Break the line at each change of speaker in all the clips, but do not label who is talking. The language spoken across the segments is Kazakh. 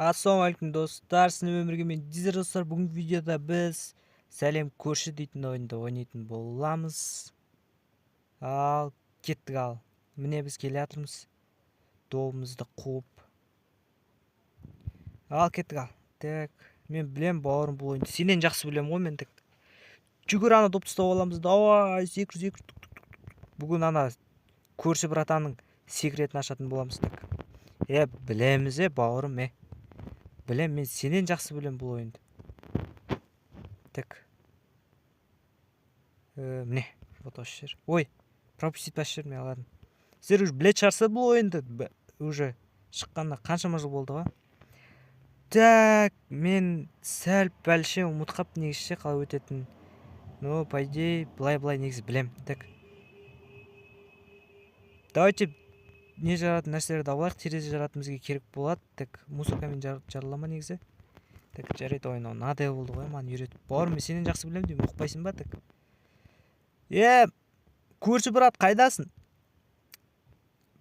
Ассалаумағалейкум достар, сізбен бірге мен Дизер достар. Бүгінгі видеода біз сәлем көрші дейтін ойынды ойнайтын боламыз. Ал кеттік ал. Міне біз келе жатырмыз. Добымызды қуып. Ал кеттік ал. Так, мен білем бауырым бұл ойынды. Сенен жақсы білем ғой мен. Так. Жүгір ана допты ұстап аламыз. Давай, секір. Бүгін ана көрші братанның секретін ашатын боламыз. Так. Білеміз бауырым. Білем, мен сенен жақсы білем бұл ойынды. Так. Міне, вот осы жер. Ой, пропустить бас жер, мен аладым. Сіздер уже білет шығарса бұл ойынды. Уже шыққанына қаншама жыл болды ғой. Так, мен сәл пәлше ұмытқап негізше қалай өтетін. Ну, по идее, былай негізі білем. Так. Давайте не жаратын нәрселерді алайық, терезе жаратымызға керек болады. Так, музыкамен жарылама негізі. Так, жарайды ойын ол надай болды ғой, маған үйретіп. Бауырым, мен сенен жақсы білем деймін, ұқпайсың ба? Так. Көрші брат, қайдасың?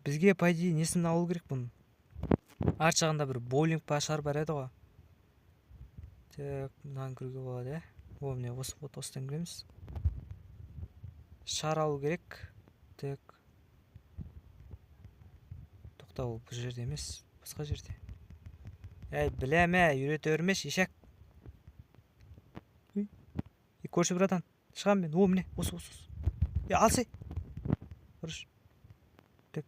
Бізге по идее несін алу керек бұның. Арт жағында бір боулинг шар бар еді ғой. Так, мынаны кіруге болады, О, міне осыдан кіреміз. Шар алу керек. Так. Тоқта, ол бұл жерде емес, басқа жерде. Білем, үйрете өрмеш, ешек. Көрші братан, шығам мен. О, міне, осы. Алсай. Ұрыш. Так.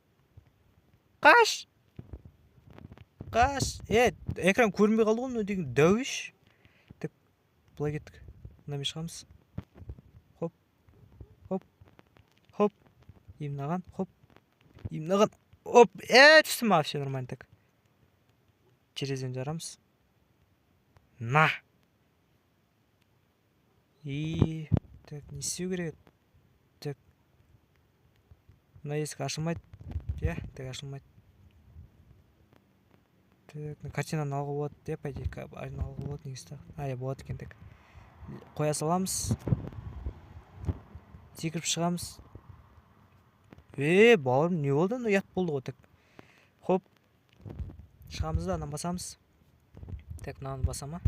Қаш! Экран көрінбей қалды ғой, деген дәуіш. Так, бұлай кеттік. Мынамен шығамыз. Хоп. Имнаған. Оп, түстім, все нормально. Так. Терезен жарамыз. На! Так, не істеу керек? Так. Мына есік ашылмайды. Так, ашылмайды. Так, картинаны алға болады. По идее, алға болады негізі. Болады екен. Так. Қоя саламыз. Секіріп шығамыз. Бауырым, не болды? Ұят болды ғой. Так. Хоп. Шығамыз да, анан басамыз. Так, мынаны басама.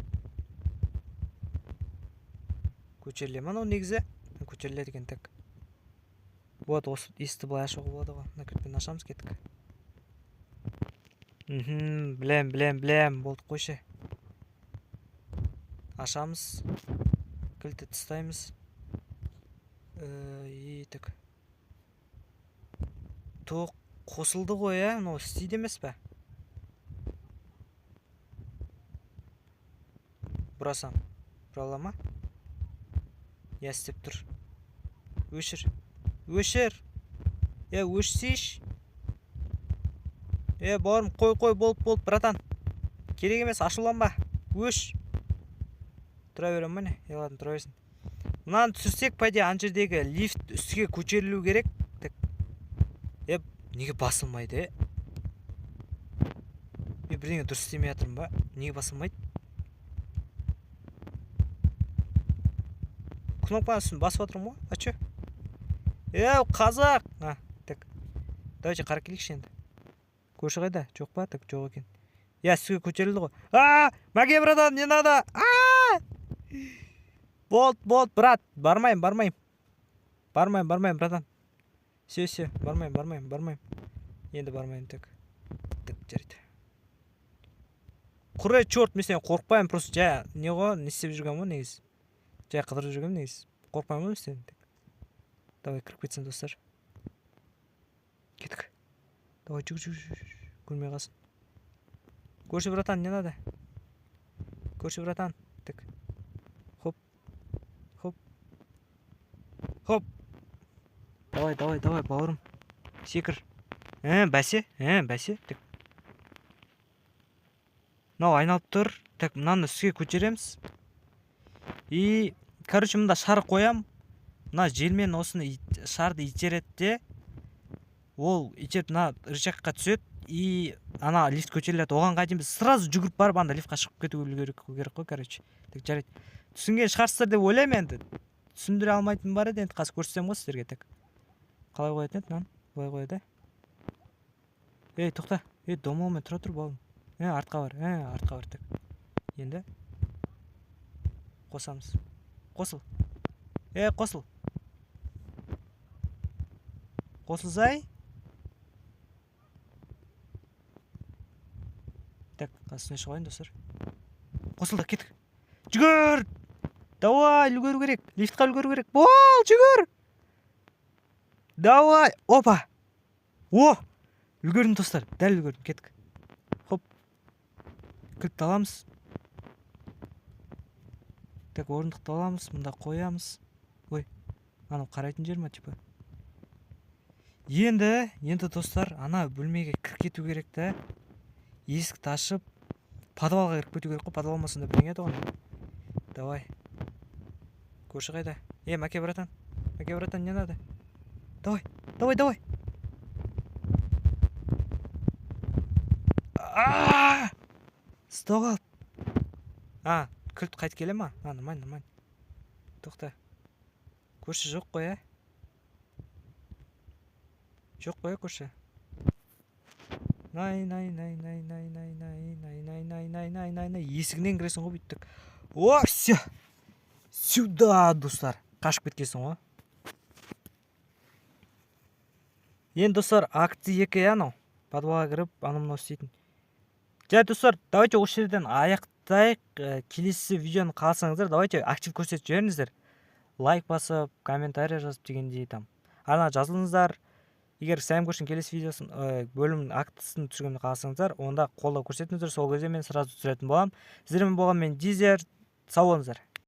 Көтеріле ма ол негізі? Көтеріледі екен. Так. Вот, осы есікті былай ашуға болады ғой. Мына кілтпен ашамыз, кеттік. Білем. Болды, қойшы. Ашамыз. Кілтті тастаймыз. Так. Тоқ қосылды ғой, но істейді емес пе? Бұрасам. Бұрала ма? Істеп тұр. Өшір. Өшсейш. Бауырым, қой, болды, братан. Керек емес, ашуланба. Өш. Тұра берем ма не? Ладно, тұра берсін. Мынаны түсірсек, пайде, ан жердегі лифт үстіге көтерілу керек. Так. Неге басылмайды, Бірдеңе дұрыс істемей жатырмын ба? Неге басылмайды? Кнопканы үстін басып жатырмын ғой? А чё? Қазақ! Так. Давайте қара келейікші енді. Көрші қайда? Жоқ па? Так, жоқ екен. Үстіге көтерілді ғой. Мәке, братан, не надо? Болды, брат. Бармайым, братан. Все, бармайым. Енді бармайым, так. Так, жарайды. Құрай, чорт, мен сен қорқпайым, просто не ғой, не істеп жүргем ғой, негіз. Қыдырып жүргем, негіз. Қорқпайым ғой, сен. Давай, кіріп кетсін, достар. Кеттік. Давай, жүр. Көрмей қалсын. Көрші братан, не надо? Көрші братан. Так. Хоп. Давай, бауырым. Секір. Бәсе. Так. Мынау айналып тұр. Так, мынаны үстіге көтереміз. Короче, мында шар қоям. Мына желмен осыны шарды итереді де. Ол итеріп мына рычагқа түседі. Ана лифт көтеріледі. Оған қайтын біз сразу жүгіріп барып анда лифтқа шығып кету керек қой, короче. Так, жарайды. Түсінген шығарсыздар деп ойлаймын енді. Түсіндіре алмайтын бар еді, енді қазір көрсетсем ғой сіздерге. Так. Қалай қоятын еді мынаны? Былай қояды. Тоқта. Домалмен тұра тұр, бауырым. артқа бар так. Енді қосамыз. Қосыл. Қосыл. Қосылзай. Так, қасына шығайын достар. Қосылды, кеттік. Жүгір! Давай, үлгеру керек. Лифтқа үлгеру керек. Бол, жүгір! Давай! Опа! О! Үлгердім достар. Дәл үлгердім, кеттік. Хоп. Кілтті аламыз. Так, орындықты аламыз. Мұнда қоямыз. Ой, анау қарайтын жер ма, типа? Енді достар, ана бөлмеге кіріп кету керек та. Есікті ашып, подвалға кіріп кету керек қой. Подвал болмасында бірдеңе еді ғой. Давай. Көрші қайда? Мәке братан, не надо? Давай. Стоп. Кілт қайт келе ма? Нормально. Тоқта. Көрші жоқ қой, Жоқ қой, көрші. Най. Есігінен кіресің ғой бүйттік. О, все. Сюда, достар. Қашып кеткесің ғой. Енді достар, акт 2 анау. Подвалға кіріп, анау істейтін. Достар, давайте осы жерден аяқтайық. Келесі видеоны қалсаңыздар, давайте актив көрсетіп жіберіңіздер. Лайк басып, комментарий жазып дегендей там. Ана жазылыңыздар. Егер сәйім көрсін келесі видеосын бөлімнің актысын түсіргенді қалсаңыздар, онда қолдау көрсетіңіздер. Сол кезде мен сразу түсіретін болам. Сіздермен болған мен Дизер. Сау болыңыздар.